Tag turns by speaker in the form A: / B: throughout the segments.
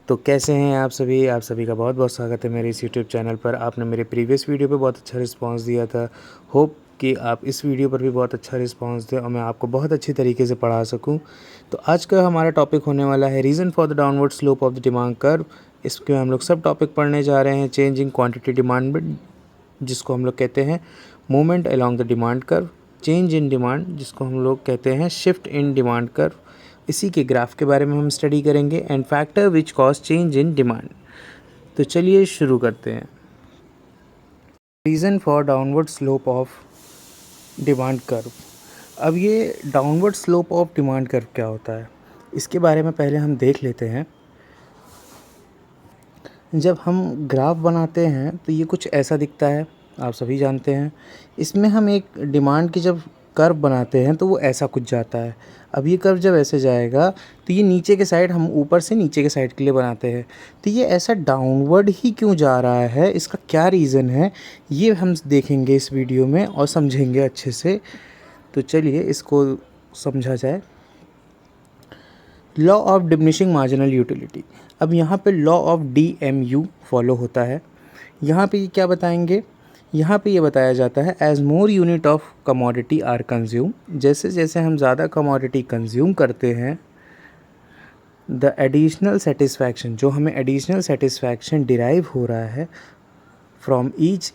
A: तो कैसे हैं आप सभी का बहुत बहुत स्वागत है मेरे इस यूट्यूब चैनल पर। आपने मेरे प्रीवियस वीडियो पे बहुत अच्छा रिस्पांस दिया था। होप कि आप इस वीडियो पर भी बहुत अच्छा रिस्पांस दें और मैं आपको बहुत अच्छी तरीके से पढ़ा सकूं। तो आज का हमारा टॉपिक होने वाला है reason for the downward slope of the demand curve. इसके हम लोग सब टॉपिक पढ़ने जा रहे हैं। चेंज इन क्वान्टिटी डिमांड, जिसको हम लोग कहते हैं movement along the demand curve. Change in demand, जिसको हम लोग कहते हैं शिफ्ट इन डिमांड कर्व। इसी के ग्राफ के बारे में हम स्टडी करेंगे। And factor which cause change in demand. तो चलिए शुरू करते हैं। Reason for downward slope of demand curve. अब ये downward slope of demand curve क्या होता है, इसके बारे में पहले हम देख लेते हैं। जब हम ग्राफ बनाते हैं तो ये कुछ ऐसा दिखता है, आप सभी जानते हैं। इसमें हम एक डिमांड की जब कर्व बनाते हैं तो वो ऐसा कुछ जाता है। अब ये कर्व जब ऐसे जाएगा तो ये नीचे के साइड, हम ऊपर से नीचे के साइड के लिए बनाते हैं, तो ये ऐसा डाउनवर्ड ही क्यों जा रहा है, इसका क्या रीज़न है, ये हम देखेंगे इस वीडियो में और समझेंगे अच्छे से। तो चलिए इसको समझा जाए। Law of diminishing marginal utility. अब यहाँ पे लॉ ऑफ DMU फॉलो होता है। यहाँ पे ये क्या बताएंगे, यहाँ पे ये बताया जाता है as more unit of commodity are consume. जैसे जैसे हम ज़्यादा कमोडिटी कंज्यूम करते हैं, द एडिशनल सेटिस्फैक्शन, जो हमें एडिशनल सेटिस्फैक्शन डिराइव हो रहा है फ्रॉम ईच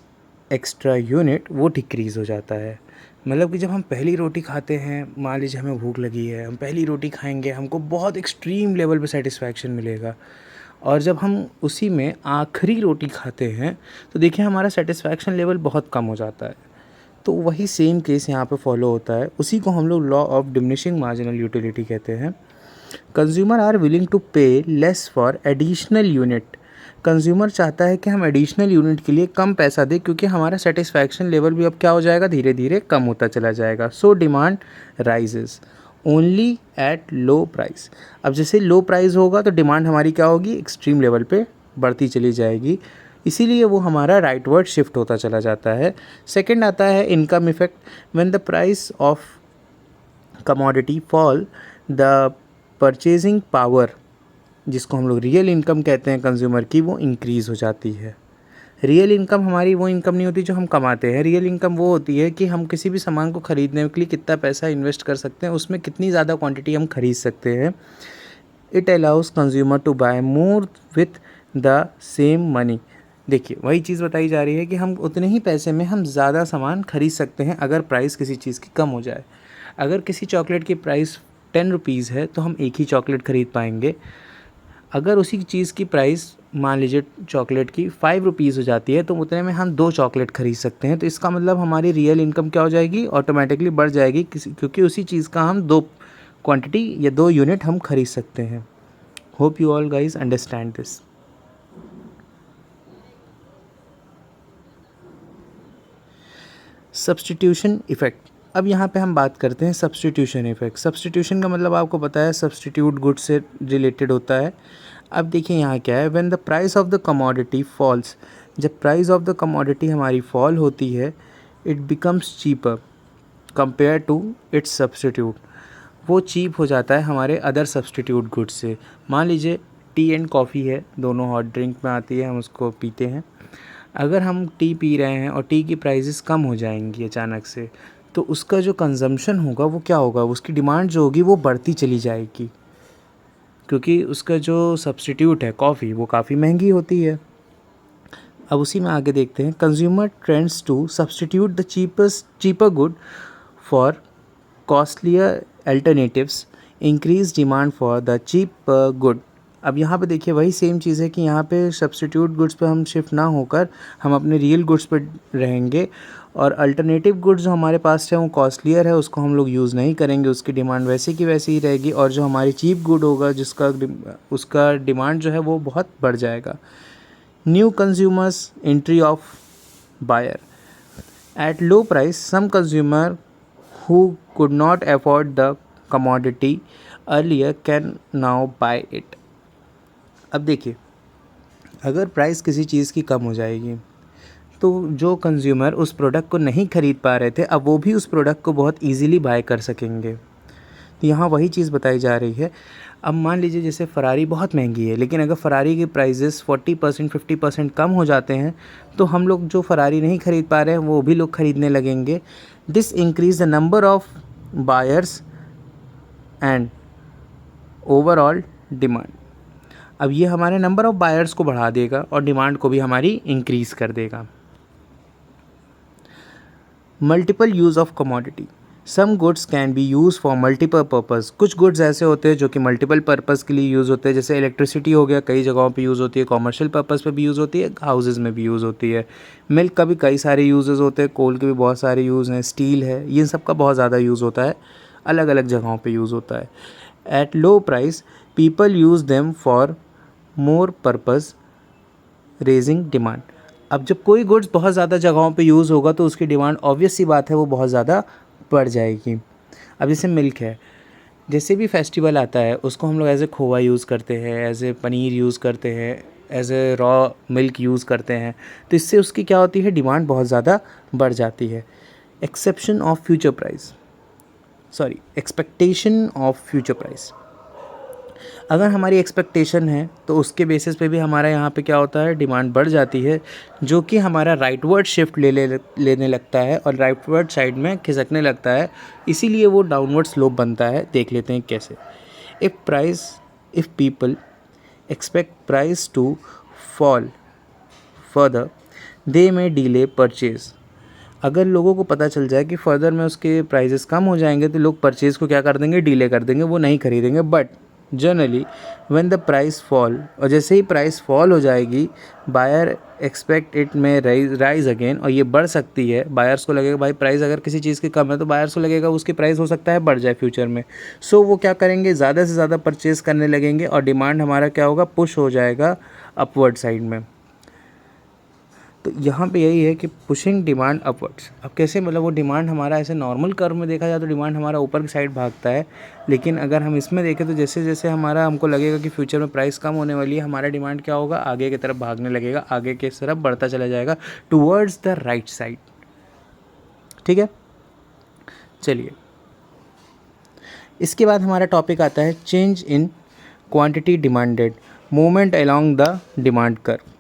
A: एक्स्ट्रा यूनिट, वो डिक्रीज़ हो जाता है। मतलब कि जब हम पहली रोटी खाते हैं, मान लीजिए हमें भूख लगी है, हम पहली रोटी खाएंगे, हमको बहुत एक्सट्रीम लेवल पे सेटिस्फैक्शन मिलेगा। और जब हम उसी में आखिरी रोटी खाते हैं तो देखिए हमारा सेटिस्फैक्शन लेवल बहुत कम हो जाता है। तो वही सेम केस यहाँ पे फॉलो होता है। उसी को हम लोग law of diminishing marginal utility कहते हैं। कंज्यूमर आर विलिंग टू पे less for additional unit. Consumer चाहता है कि हम एडिशनल यूनिट के लिए कम पैसा दें, क्योंकि हमारा सेटिस्फैक्शन लेवल भी अब क्या हो जाएगा, धीरे धीरे कम होता चला जाएगा। So demand rises only eight low price. अब जैसे लो प्राइस होगा तो डिमांड हमारी क्या होगी, एक्सट्रीम लेवल पे बढ़ती चली जाएगी। इसीलिए वो हमारा राइटवर्ड शिफ्ट होता चला जाता है। सेकंड आता है income effect. When the price of commodity fall, the purchasing power, जिसको हम लोग रियल इनकम कहते हैं कंज्यूमर की, वो इंक्रीज़ हो जाती है। रियल इनकम हमारी वो इनकम नहीं होती जो हम कमाते हैं। रियल इनकम वो होती है कि हम किसी भी सामान को ख़रीदने के लिए कितना पैसा इन्वेस्ट कर सकते हैं, उसमें कितनी ज़्यादा क्वांटिटी हम खरीद सकते हैं। It allows consumer to buy more with the same money. देखिए वही चीज़ बताई जा रही है कि हम उतने ही पैसे में हम ज़्यादा सामान खरीद सकते हैं अगर प्राइस किसी चीज़ की कम हो जाए। अगर किसी चॉकलेट की प्राइस 10 रुपीज़ है तो हम एक ही चॉकलेट खरीद पाएंगे। अगर उसी चीज़ की प्राइस मान लीजिए चॉकलेट की 5 रुपीज़ हो जाती है तो उतने में हम 2 चॉकलेट खरीद सकते हैं। तो इसका मतलब हमारी रियल इनकम क्या हो जाएगी, ऑटोमेटिकली बढ़ जाएगी, क्योंकि उसी चीज़ का हम 2 क्वांटिटी या 2 यूनिट हम खरीद सकते हैं। Hope you all guys understand this. Substitution effect. अब यहाँ पे हम बात करते हैं सब्स्टिट्यूशन इफ़ेक्ट। सब्स्टिट्यूशन का मतलब आपको पता है, सब्स्टिट्यूट गुड से रिलेटेड होता है। अब देखिए यहाँ क्या है, when the price of the commodity falls, जब प्राइस ऑफ द कमोडिटी हमारी फॉल होती है, it becomes cheaper compare to its substitute. वो चीप हो जाता है हमारे अदर सब्स्टिट्यूट गुड्स से। मान लीजिए टी एंड कॉफ़ी है, दोनों हॉट ड्रिंक में आती है, हम उसको पीते हैं। अगर हम टी पी रहे हैं और टी की प्राइसेस कम हो जाएंगी अचानक से, तो उसका जो कंजम्पशन होगा वो क्या होगा, उसकी डिमांड जो होगी वो बढ़ती चली जाएगी, क्योंकि उसका जो सब्स्टिट्यूट है कॉफ़ी वो काफ़ी महंगी होती है। अब उसी में आगे देखते हैं, consumer trends to substitute the cheaper good for costlier alternatives, increase demand for the cheap good. अब यहाँ पे देखिए वही सेम चीज़ है कि यहाँ पे सब्स्टिट्यूट गुड्स पे हम शिफ्ट ना होकर हम अपने रियल गुड्स पे रहेंगे, और अल्टरनेटिव गुड्स जो हमारे पास है वो कॉस्टलियर है, उसको हम लोग यूज़ नहीं करेंगे, उसकी डिमांड वैसे की वैसे ही रहेगी। और जो हमारी चीप गुड होगा उसका डिमांड जो है वो बहुत बढ़ जाएगा। New consumers entry of buyer at low price, some consumer who could not afford the commodity earlier can now buy it। अब देखिए अगर प्राइस किसी चीज़ की कम हो जाएगी तो जो कंज्यूमर उस प्रोडक्ट को नहीं ख़रीद पा रहे थे, अब वो भी उस प्रोडक्ट को बहुत इजीली बाय कर सकेंगे। तो यहाँ वही चीज़ बताई जा रही है। अब मान लीजिए जैसे फ़रारी बहुत महंगी है, लेकिन अगर फ़रारी के प्राइजेस 40% 50% कम हो जाते हैं तो हम लोग जो फ़रारी नहीं ख़रीद पा रहे हैं वो भी लोग ख़रीदने लगेंगे। This increase the number of buyers and overall demand. अब ये हमारे नंबर ऑफ़ बायर्स को बढ़ा देगा और डिमांड को भी हमारी इंक्रीज़ कर देगा। Multiple use of commodity. Some goods can be use for multiple purpose. कुछ गुड्स ऐसे होते हैं जो कि मल्टीपल पर्पज़ के लिए यूज़ होते हैं, जैसे इलेक्ट्रिसिटी हो गया, कई जगहों पे यूज़ होती है, कॉमर्शियल पर्पज़ पे भी यूज़ होती है, हाउसेज़ में भी यूज़ होती है। मिल्क का भी कई सारे यूजेस होते हैं, कोल के भी बहुत सारे यूज़ हैं, स्टील है, ये सब का बहुत ज़्यादा यूज़ होता है, अलग अलग जगहों पर यूज़ होता है। Eight low price people use them for more purpose raising demand. अब जब कोई गुड्स बहुत ज़्यादा जगहों पे यूज़ होगा तो उसकी डिमांड ऑब्वियस सी बात है वो बहुत ज़्यादा बढ़ जाएगी। अब जैसे मिल्क है, जैसे भी फेस्टिवल आता है उसको हम लोग एज ए खोवा यूज़ करते हैं, एज ए पनीर यूज़ करते हैं, as a raw milk use करते हैं, तो इससे उसकी क्या होती है, डिमांड बहुत ज़्यादा बढ़ जाती है। Exception of future price, sorry expectation of future price. अगर हमारी एक्सपेक्टेशन है तो उसके बेसिस पे भी हमारा यहाँ पे क्या होता है, डिमांड बढ़ जाती है, जो कि हमारा राइटवर्ड शिफ्ट लेने लगता है और राइटवर्ड साइड में खिसकने लगता है, इसीलिए वो डाउनवर्ड स्लोप बनता है। देख लेते हैं कैसे। If people expect price to fall further they may delay purchase. अगर लोगों को पता चल जाए कि फर्दर में उसके प्राइजेस कम हो जाएंगे तो लोग परचेज़ को क्या कर देंगे, डिले कर देंगे, वो नहीं खरीदेंगे। But generally when the price fall, और जैसे ही प्राइस फॉल हो जाएगी, बायर एक्सपेक्ट इट में राइज अगेन, और ये बढ़ सकती है। बायर्स को लगेगा भाई प्राइस अगर किसी चीज़ की कम है तो बायर्स को लगेगा उसकी प्राइस हो सकता है बढ़ जाए फ्यूचर में। सो वो क्या करेंगे, ज़्यादा से ज़्यादा परचेज़ करने लगेंगे और डिमांड हमारा क्या होगा, पुश हो जाएगा अपवर्ड साइड में। तो यहाँ पे यही है कि पुशिंग डिमांड अपवर्ड्स। अब कैसे, मतलब वो डिमांड हमारा ऐसे नॉर्मल कर्व में देखा जाए तो डिमांड हमारा ऊपर की साइड भागता है, लेकिन अगर हम इसमें देखें तो जैसे जैसे हमारा हमको लगेगा कि फ्यूचर में प्राइस कम होने वाली है, हमारा डिमांड क्या होगा, आगे की तरफ भागने लगेगा, आगे की तरफ बढ़ता चला जाएगा टूवर्ड्स द राइट साइड। ठीक है, चलिए इसके बाद हमारा टॉपिक आता है change in quantity demanded, movement along the demand curve.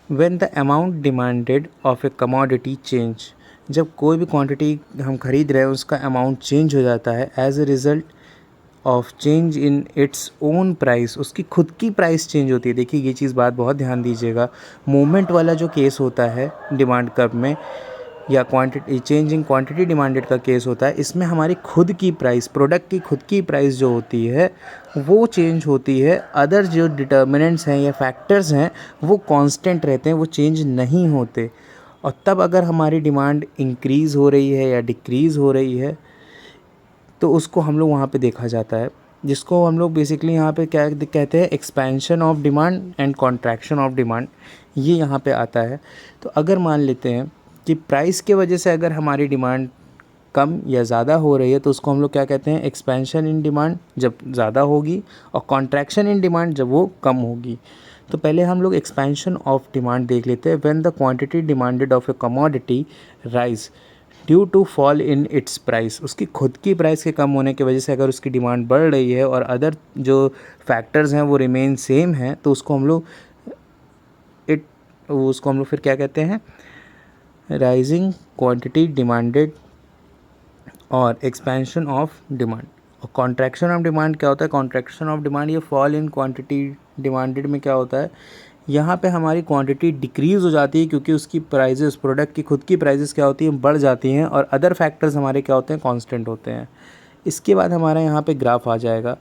A: When the amount demanded of a commodity change, जब कोई भी क्वांटिटी हम खरीद रहे हैं उसका अमाउंट चेंज हो जाता है as a result of change in its own price, उसकी खुद की प्राइस चेंज होती है। देखिए ये चीज़ बात बहुत ध्यान दीजिएगा, मूवमेंट वाला जो केस होता है डिमांड कर्व में, या quantity change in quantity demanded का केस होता है, इसमें हमारी खुद की प्राइस, प्रोडक्ट की खुद की प्राइस जो होती है वो चेंज होती है। अदर जो डिटर्मिनेंट्स हैं या फैक्टर्स हैं वो कांस्टेंट रहते हैं, वो चेंज नहीं होते। और तब अगर हमारी डिमांड इंक्रीज़ हो रही है या डिक्रीज़ हो रही है तो उसको हम लोग वहाँ पे देखा जाता है, जिसको हम लोग बेसिकली यहाँ पे क्या कहते हैं, expansion of demand and contraction of demand, ये यहाँ पे आता है। तो अगर मान लेते हैं कि प्राइस के वजह से अगर हमारी डिमांड कम या ज़्यादा हो रही है तो उसको हम लोग क्या कहते हैं, एक्सपेंशन इन डिमांड जब ज़्यादा होगी, और कॉन्ट्रैक्शन इन डिमांड जब वो कम होगी। तो पहले हम लोग एक्सपेंशन ऑफ डिमांड देख लेते हैं। When the quantity demanded of a commodity rise due to fall in its price, उसकी खुद की प्राइस के कम होने की वजह से अगर उसकी डिमांड बढ़ रही है और अदर जो फैक्टर्स हैं वो रिमेन सेम हैं, तो उसको हम लोग फिर क्या कहते हैं, राइजिंग क्वांटिटी डिमांडेड और एक्सपेंशन ऑफ डिमांड। और कॉन्ट्रैक्शन ऑफ डिमांड क्या होता है, कॉन्ट्रैक्शन ऑफ डिमांड ये फॉल इन क्वांटिटी डिमांडेड में क्या होता है, यहाँ पे हमारी क्वांटिटी डिक्रीज़ हो जाती है क्योंकि उसकी प्राइजेस, प्रोडक्ट की खुद की प्राइजेस क्या होती हैं, बढ़ जाती हैं, और अदर फैक्टर्स हमारे क्या होते हैं, कांस्टेंट होते हैं। इसके बाद हमारा यहाँ पे ग्राफ आ जाएगा।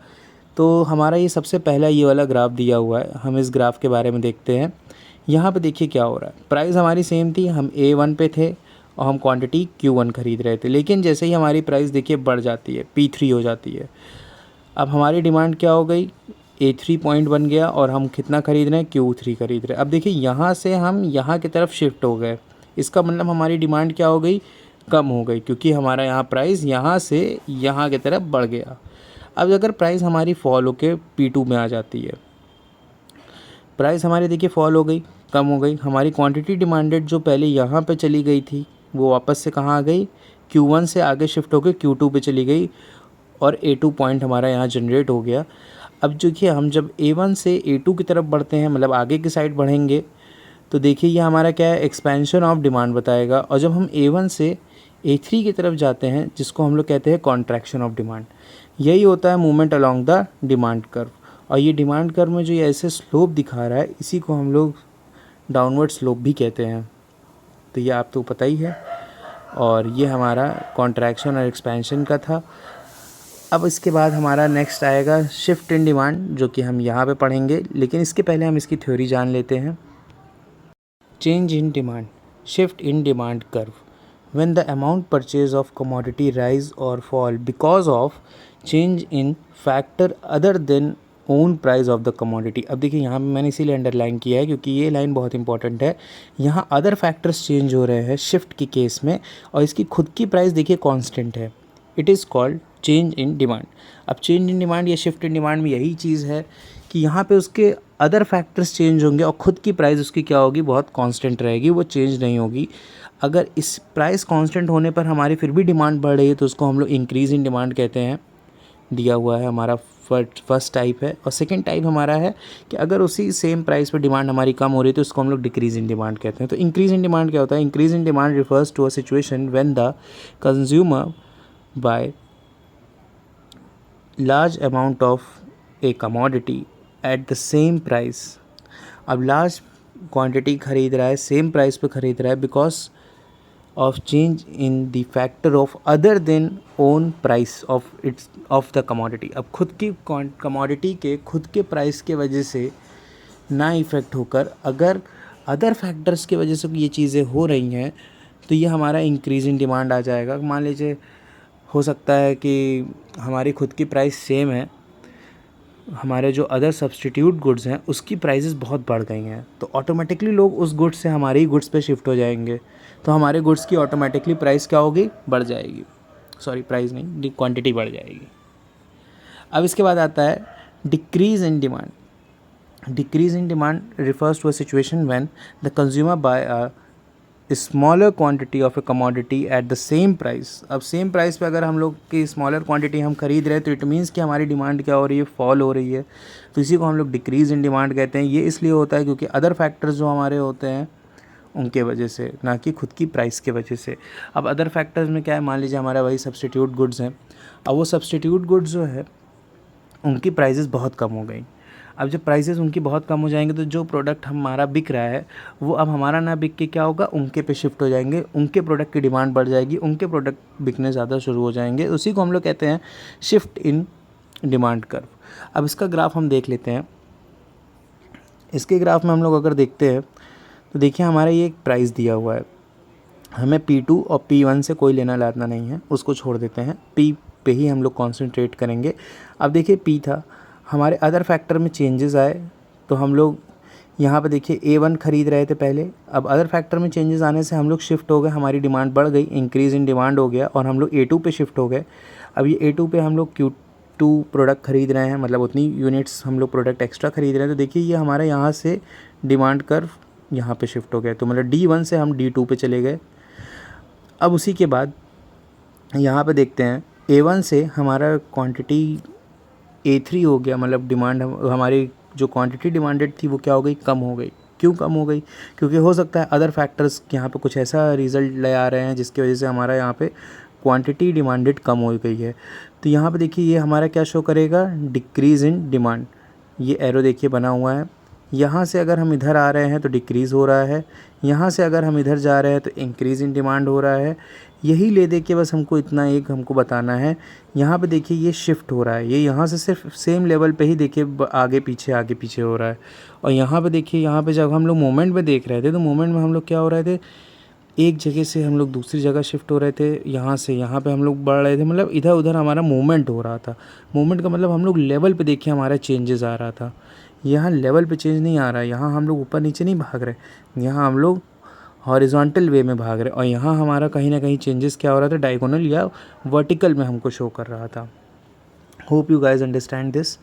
A: तो हमारा ये सबसे पहला ये वाला ग्राफ दिया हुआ है, हम इस ग्राफ के बारे में देखते हैं। यहाँ पे देखिए क्या हो रहा है, प्राइस हमारी सेम थी, हम A1 पे थे और हम क्वांटिटी Q1 खरीद रहे थे, लेकिन जैसे ही हमारी प्राइस देखिए बढ़ जाती है, P3 हो जाती है। अब हमारी डिमांड क्या हो गई, A3 पॉइंट बन गया और हम कितना खरीद रहे हैं, Q3 खरीद रहे हैं। अब देखिए यहाँ से हम यहाँ की तरफ शिफ्ट हो गए, इसका मतलब हमारी डिमांड क्या हो गई, कम हो गई, क्योंकि हमारा यहाँ प्राइस यहाँ से यहाँ की तरफ बढ़ गया। अब अगर प्राइस हमारी फॉल होके P2 में आ जाती है, प्राइस हमारी देखिए फॉल हो गई, कम हो गई, हमारी क्वांटिटी डिमांडेड जो पहले यहाँ पे चली गई थी वो वापस से कहाँ आ गई, Q1 से आगे शिफ्ट होकर Q2 पे चली गई और A2 पॉइंट हमारा यहाँ जनरेट हो गया। अब देखिए हम जब A1 से A2 की तरफ बढ़ते हैं, मतलब आगे की साइड बढ़ेंगे, तो देखिए ये हमारा क्या है, एक्सपेंशन ऑफ डिमांड बताएगा। और जब हम A1 से A3 की तरफ जाते हैं, जिसको हम लोग कहते हैं कॉन्ट्रैक्शन ऑफ डिमांड, यही होता है movement along the demand curve. और ये डिमांड कर्व में जो ये ऐसे स्लोप दिखा रहा है, इसी को हम लोग डाउनवर्ड स्लोप भी कहते हैं। तो ये आप तो पता ही है। और ये हमारा कॉन्ट्रैक्शन और एक्सपेंशन का था। अब इसके बाद हमारा नेक्स्ट आएगा शिफ्ट इन डिमांड, जो कि हम यहाँ पे पढ़ेंगे, लेकिन इसके पहले हम इसकी थ्योरी जान लेते हैं। Change in demand, shift in demand curve, when the amount purchase of commodity rise or fall because of change in factor other than own price of the commodity। अब देखिए यहाँ पे मैंने इसीलिए अंडरलाइन किया है क्योंकि ये लाइन बहुत इंपॉर्टेंट है। यहाँ अदर फैक्टर्स चेंज हो रहे हैं शिफ्ट के केस में, और इसकी खुद की प्राइस देखिए कांस्टेंट है। It is called change in demand. अब चेंज इन डिमांड या शिफ्ट इन डिमांड में यही चीज़ है कि यहाँ पे उसके अदर फैक्टर्स चेंज होंगे और ख़ुद की प्राइस उसकी क्या होगी, बहुत कांस्टेंट रहेगी, वो चेंज नहीं होगी। अगर इस प्राइस कांस्टेंट होने पर हमारी फिर भी डिमांड बढ़ रही है तो उसको हम लोग इंक्रीज़ इन डिमांड कहते हैं। दिया हुआ है हमारा फर्स्ट टाइप है। और सेकंड टाइप हमारा है कि अगर उसी सेम प्राइस पर डिमांड हमारी कम हो रही है तो उसको हम लोग डिक्रीज़ इन डिमांड कहते हैं। तो इंक्रीज़ इन डिमांड क्या होता है? Increase in demand refers to a situation when the consumer buy large amount of a commodity at the same price. अब लार्ज क्वांटिटी खरीद रहा है, सेम प्राइस पे खरीद रहा है because of change in the factor of other than own price of the commodity. अब खुद की कमोडिटी के खुद के प्राइस के वजह से ना इफ़ेक्ट होकर अगर अदर फैक्टर्स की वजह से ये चीज़ें हो रही हैं तो ये हमारा इंक्रीज इन डिमांड आ जाएगा। मान लीजिए हो सकता है कि हमारी खुद की प्राइस सेम है, हमारे जो अदर सब्सटीट्यूट गुड्स हैं उसकी प्राइसेस बहुत बढ़ गई हैं, तो ऑटोमेटिकली लोग उस गुड्स से हमारे ही गुड्स पे शिफ्ट हो जाएंगे, तो हमारे गुड्स की ऑटोमेटिकली प्राइस क्या होगी, बढ़ जाएगी। सॉरी, प्राइस नहीं, क्वांटिटी बढ़ जाएगी। अब इसके बाद आता है decrease in demand. Decrease in demand refers to a situation when the consumer buy a smaller quantity of a commodity at the same price. अब सेम प्राइस पे अगर हम लोग की स्मॉलर क्वांटिटी हम खरीद रहे हैं तो इट मीन्स कि हमारी डिमांड क्या हो रही है, फॉल हो रही है, तो इसी को हम लोग डिक्रीज़ इन डिमांड कहते हैं। ये इसलिए होता है क्योंकि अदर फैक्टर्स जो हमारे होते हैं उनके वजह से, ना कि खुद की प्राइस के वजह से। अब अदर फैक्टर्स में क्या है, मान लीजिए हमारा वही सब्सटीट्यूट गुड्स हैं, अब वो सब्सटीट्यूट गुड्स जो है उनकी प्राइसेस बहुत कम हो गई। अब जब प्राइसेस उनकी बहुत कम हो जाएंगे तो जो प्रोडक्ट हमारा बिक रहा है वो अब हमारा ना बिक के क्या होगा, उनके पे शिफ्ट हो जाएंगे, उनके प्रोडक्ट की डिमांड बढ़ जाएगी, उनके प्रोडक्ट बिकने ज़्यादा शुरू हो जाएंगे। उसी को हम लोग कहते हैं शिफ्ट इन डिमांड कर्व। अब इसका ग्राफ हम देख लेते हैं। इसके ग्राफ में हम लोग अगर देखते हैं तो देखिए हमारा ये एक प्राइस दिया हुआ है, हमें P2 और P1 से कोई लेना लाना नहीं है, उसको छोड़ देते हैं, P पे ही हम लोग कॉन्सेंट्रेट करेंगे। अब देखिए P था, हमारे अदर फैक्टर में चेंजेस आए तो हम लोग यहाँ पे देखिए A1 ख़रीद रहे थे पहले, अब अदर फैक्टर में चेंजेस आने से हम लोग शिफ्ट हो गए, हमारी डिमांड बढ़ गई, इंक्रीज़ इन डिमांड हो गया और हम लोग A2 पे शिफ्ट हो गए। अब ये A2 पे हम लोग Q2 प्रोडक्ट ख़रीद रहे हैं, मतलब उतनी यूनिट्स हम लोग प्रोडक्ट एक्स्ट्रा ख़रीद रहे हैं, तो देखिए ये हमारा यहाँ से डिमांड कर्व यहाँ पे शिफ्ट हो गए, तो मतलब D1 से हम D2 पे चले गए। अब उसी के बाद यहाँ पे देखते हैं A1 से हमारा क्वांटिटी A3 हो गया, मतलब डिमांड हमारी जो क्वांटिटी डिमांडेड थी वो क्या हो गई, कम हो गई। क्यों कम हो गई? क्योंकि हो सकता है अदर फैक्टर्स यहाँ पे कुछ ऐसा रिज़ल्ट ले आ रहे हैं जिसकी वजह से हमारा यहाँ पे क्वांटिटी डिमांडेड कम हो गई है। तो यहाँ पे देखिए ये हमारा क्या शो करेगा, डिक्रीज़ इन डिमांड। ये एरो देखिए बना हुआ है, यहाँ से अगर हम इधर आ रहे हैं तो डिक्रीज़ हो रहा है, यहाँ से अगर हम इधर जा रहे हैं तो इंक्रीज़ इन डिमांड हो रहा है। यही ले दे के बस हमको इतना एक हमको बताना है। यहाँ पे देखिए ये शिफ्ट हो रहा है, ये यहाँ से सिर्फ सेम लेवल पे ही देखिए आगे पीछे हो रहा है। और यहाँ पे देखिए, यहाँ पे जब हम लोग मोमेंट में देख रहे थे तो मोमेंट में हम लोग क्या हो रहे थे, एक जगह से हम लोग दूसरी जगह शिफ्ट हो रहे थे, यहाँ से यहाँ पे हम लोग बढ़ रहे थे, मतलब इधर उधर हमारा मूवमेंट हो रहा था। मूवमेंट का मतलब हम लोग लेवल पे देखिए हमारा चेंजेस आ रहा था। यहाँ लेवल पे चेंज नहीं आ रहा है, यहाँ हम लोग ऊपर नीचे नहीं भाग रहे, यहाँ हम लोग हॉरिजॉन्टल वे में भाग रहे, और यहाँ हमारा कहीं ना कहीं चेंजेस क्या हो रहा था, डायगोनल या वर्टिकल में हमको शो कर रहा था। Hope you guys understand this.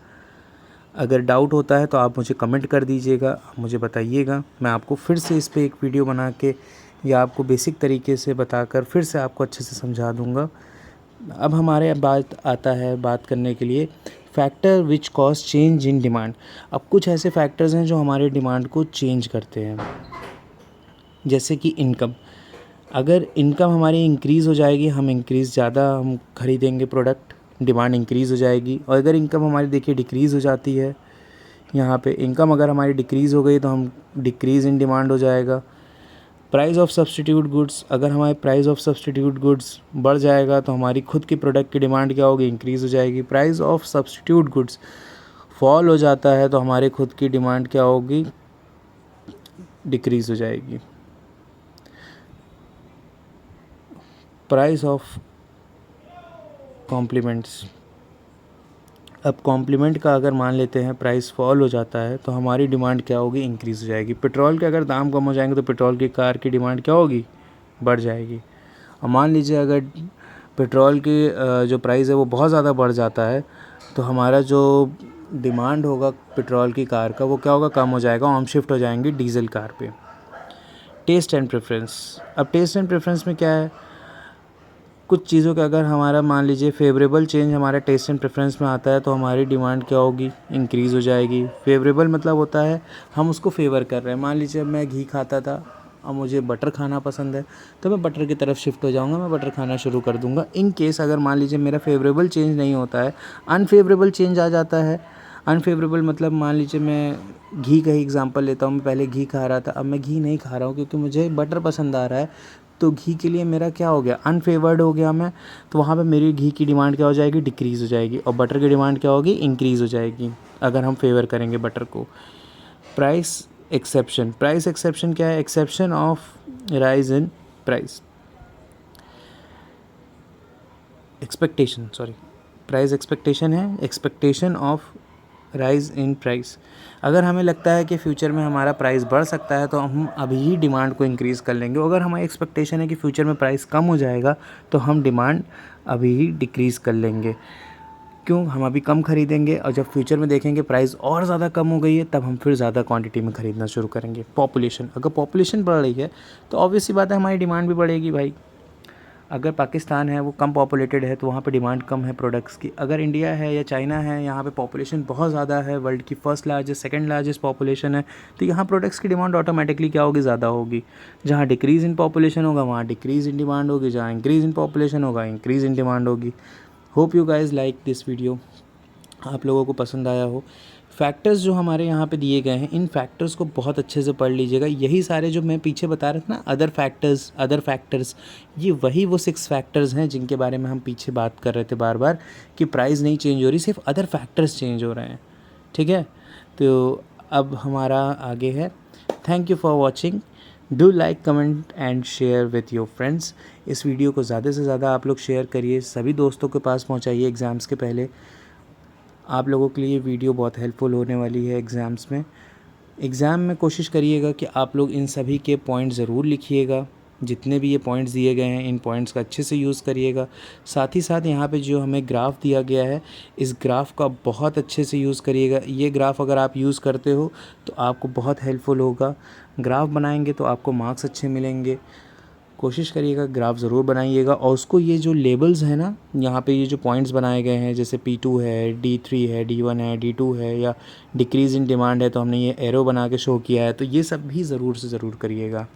A: अगर डाउट होता है तो आप मुझे कमेंट कर दीजिएगा, आप मुझे बताइएगा, मैं आपको फिर से इस पर एक वीडियो बना के या आपको बेसिक तरीके से बताकर फिर से आपको अच्छे से समझा दूँगा। अब हमारे बात करने के लिए factor which cause change in demand. अब कुछ ऐसे फैक्टर्स हैं जो हमारे डिमांड को चेंज करते हैं, जैसे कि इनकम। अगर इनकम हमारी इंक्रीज़ हो जाएगी, हम खरीदेंगे प्रोडक्ट, डिमांड इंक्रीज़ हो जाएगी। और अगर इनकम हमारी देखिए डिक्रीज़ हो जाती है, यहाँ पे इनकम अगर हमारी डिक्रीज़ हो गई तो हम डिक्रीज़ इन डिमांड हो जाएगा। प्राइस ऑफ सब्स्टिट्यूट गुड्स, अगर हमारे प्राइस ऑफ सब्स्टिट्यूट गुड्स बढ़ जाएगा तो हमारी खुद की प्रोडक्ट की डिमांड क्या होगी, इंक्रीज़ हो जाएगी। Price of substitute goods fall हो जाता है तो हमारी खुद की डिमांड क्या होगी, डिक्रीज़ हो जाएगी। प्राइस ऑफ कॉम्प्लीमेंट्स, अब कॉम्प्लीमेंट का अगर मान लेते हैं प्राइस फॉल हो जाता है तो हमारी डिमांड क्या होगी, इंक्रीज़ हो जाएगी। पेट्रोल के अगर दाम कम हो जाएंगे तो पेट्रोल की कार की डिमांड क्या होगी, बढ़ जाएगी। और मान लीजिए अगर पेट्रोल की जो प्राइस है वो बहुत ज़्यादा बढ़ जाता है तो हमारा जो डिमांड होगा पेट्रोल की कार का वो क्या होगा, कम हो जाएगा। हम शिफ्ट हो जाएंगे डीजल कार पे। टेस्ट एंड प्रेफरेंस, अब टेस्ट एंड प्रेफरेंस में क्या है, कुछ चीज़ों का अगर हमारा मान लीजिए फेवरेबल चेंज हमारा टेस्ट एंड प्रेफरेंस में आता है तो हमारी डिमांड क्या होगी, इंक्रीज़ हो जाएगी। फेवरेबल मतलब होता है हम उसको फेवर कर रहे हैं। मान लीजिए मैं घी खाता था, अब मुझे बटर खाना पसंद है तो मैं बटर की तरफ शिफ्ट हो जाऊंगा, मैं बटर खाना शुरू कर दूंगा। इन केस अगर मान लीजिए मेरा फेवरेबल चेंज नहीं होता है, अनफेवरेबल चेंज आ जाता है। अनफेवरेबल मतलब मान लीजिए मैं घी का ही एग्जांपल लेता हूँ, मैं पहले घी खा रहा था, अब मैं घी नहीं खा रहा हूँ क्योंकि मुझे बटर पसंद आ रहा है, तो घी के लिए मेरा क्या हो गया, अनफेवर्ड हो गया मैं। तो वहाँ पे मेरी घी की डिमांड क्या हो जाएगी, डिक्रीज़ हो जाएगी। और बटर की डिमांड क्या होगी, इंक्रीज़ हो जाएगी अगर हम फेवर करेंगे बटर को। प्राइस एक्सेप्शन, प्राइस एक्सेप्शन क्या है, exception of rise in price, expectation sorry price expectation है, expectation of rise in price. अगर हमें लगता है कि फ्यूचर में हमारा प्राइस बढ़ सकता है तो हम अभी ही डिमांड को इंक्रीज़ कर लेंगे। अगर हमारी एक्सपेक्टेशन है कि फ्यूचर में प्राइस कम हो जाएगा तो हम डिमांड अभी ही डिक्रीज़ कर लेंगे। क्यों, हम अभी कम खरीदेंगे और जब फ्यूचर में देखेंगे प्राइस और ज़्यादा कम हो गई है तब हम फिर ज़्यादा क्वांटिटी में ख़रीदना शुरू करेंगे। पॉपुलेशन, अगर पॉपुलेशन बढ़ रही है तो ऑब्वियस सी बात है हमारी डिमांड भी बढ़ेगी भाई। अगर पाकिस्तान है वो कम पॉपुलेटेड है तो वहाँ पे डिमांड कम है प्रोडक्ट्स की। अगर इंडिया है या चाइना है, यहाँ पे पॉपुलेशन बहुत ज़्यादा है, वर्ल्ड की first largest second largest population है, तो यहाँ प्रोडक्ट्स की डिमांड ऑटोमेटिकली क्या होगी, ज़्यादा होगी। जहाँ डिक्रीज़ इन पॉपुलेशन होगा वहाँ डिक्रीज़ इन डिमांड होगी, जहाँ इंक्रीज़ इन पॉपुलेशन होगा इंक्रीज़ इन डिमांड होगी। Hope you guys like this video, आप लोगों को पसंद आया हो। फैक्टर्स जो हमारे यहाँ पे दिए गए हैं, इन फैक्टर्स को बहुत अच्छे से पढ़ लीजिएगा। यही सारे जो मैं पीछे बता रहा था ना, अदर फैक्टर्स, ये वही वो 6 फैक्टर्स हैं जिनके बारे में हम पीछे बात कर रहे थे बार बार कि प्राइस नहीं चेंज हो रही, सिर्फ अदर फैक्टर्स चेंज हो रहे हैं। ठीक है, तो अब हमारा आगे है। Thank you for watching, do like, comment and share with your friends. इस वीडियो को ज़्यादा से ज़्यादा आप लोग शेयर करिए, सभी दोस्तों के पास पहुँचाइए एग्ज़ाम्स के पहले। आप लोगों के लिए वीडियो बहुत हेल्पफुल होने वाली है एग्ज़ाम्स में। एग्ज़ाम में कोशिश करिएगा कि आप लोग इन सभी के पॉइंट ज़रूर लिखिएगा। जितने भी ये पॉइंट्स दिए गए हैं इन पॉइंट्स का अच्छे से यूज़ करिएगा। साथ ही साथ यहाँ पे जो हमें ग्राफ दिया गया है, इस ग्राफ का बहुत अच्छे से यूज़ करिएगा। ये ग्राफ अगर आप यूज़ करते हो तो आपको बहुत हेल्पफुल होगा। ग्राफ बनाएंगे तो आपको मार्क्स अच्छे मिलेंगे। कोशिश करिएगा ग्राफ ज़रूर बनाइएगा और उसको, ये जो लेबल्स हैं ना, यहाँ पे ये जो पॉइंट्स बनाए गए हैं, जैसे P2 है, D3 है, D1 है, D2 है, या डिक्रीज़ इन डिमांड है तो हमने ये एरो बना के शो किया है, तो ये सब भी ज़रूर से ज़रूर करिएगा।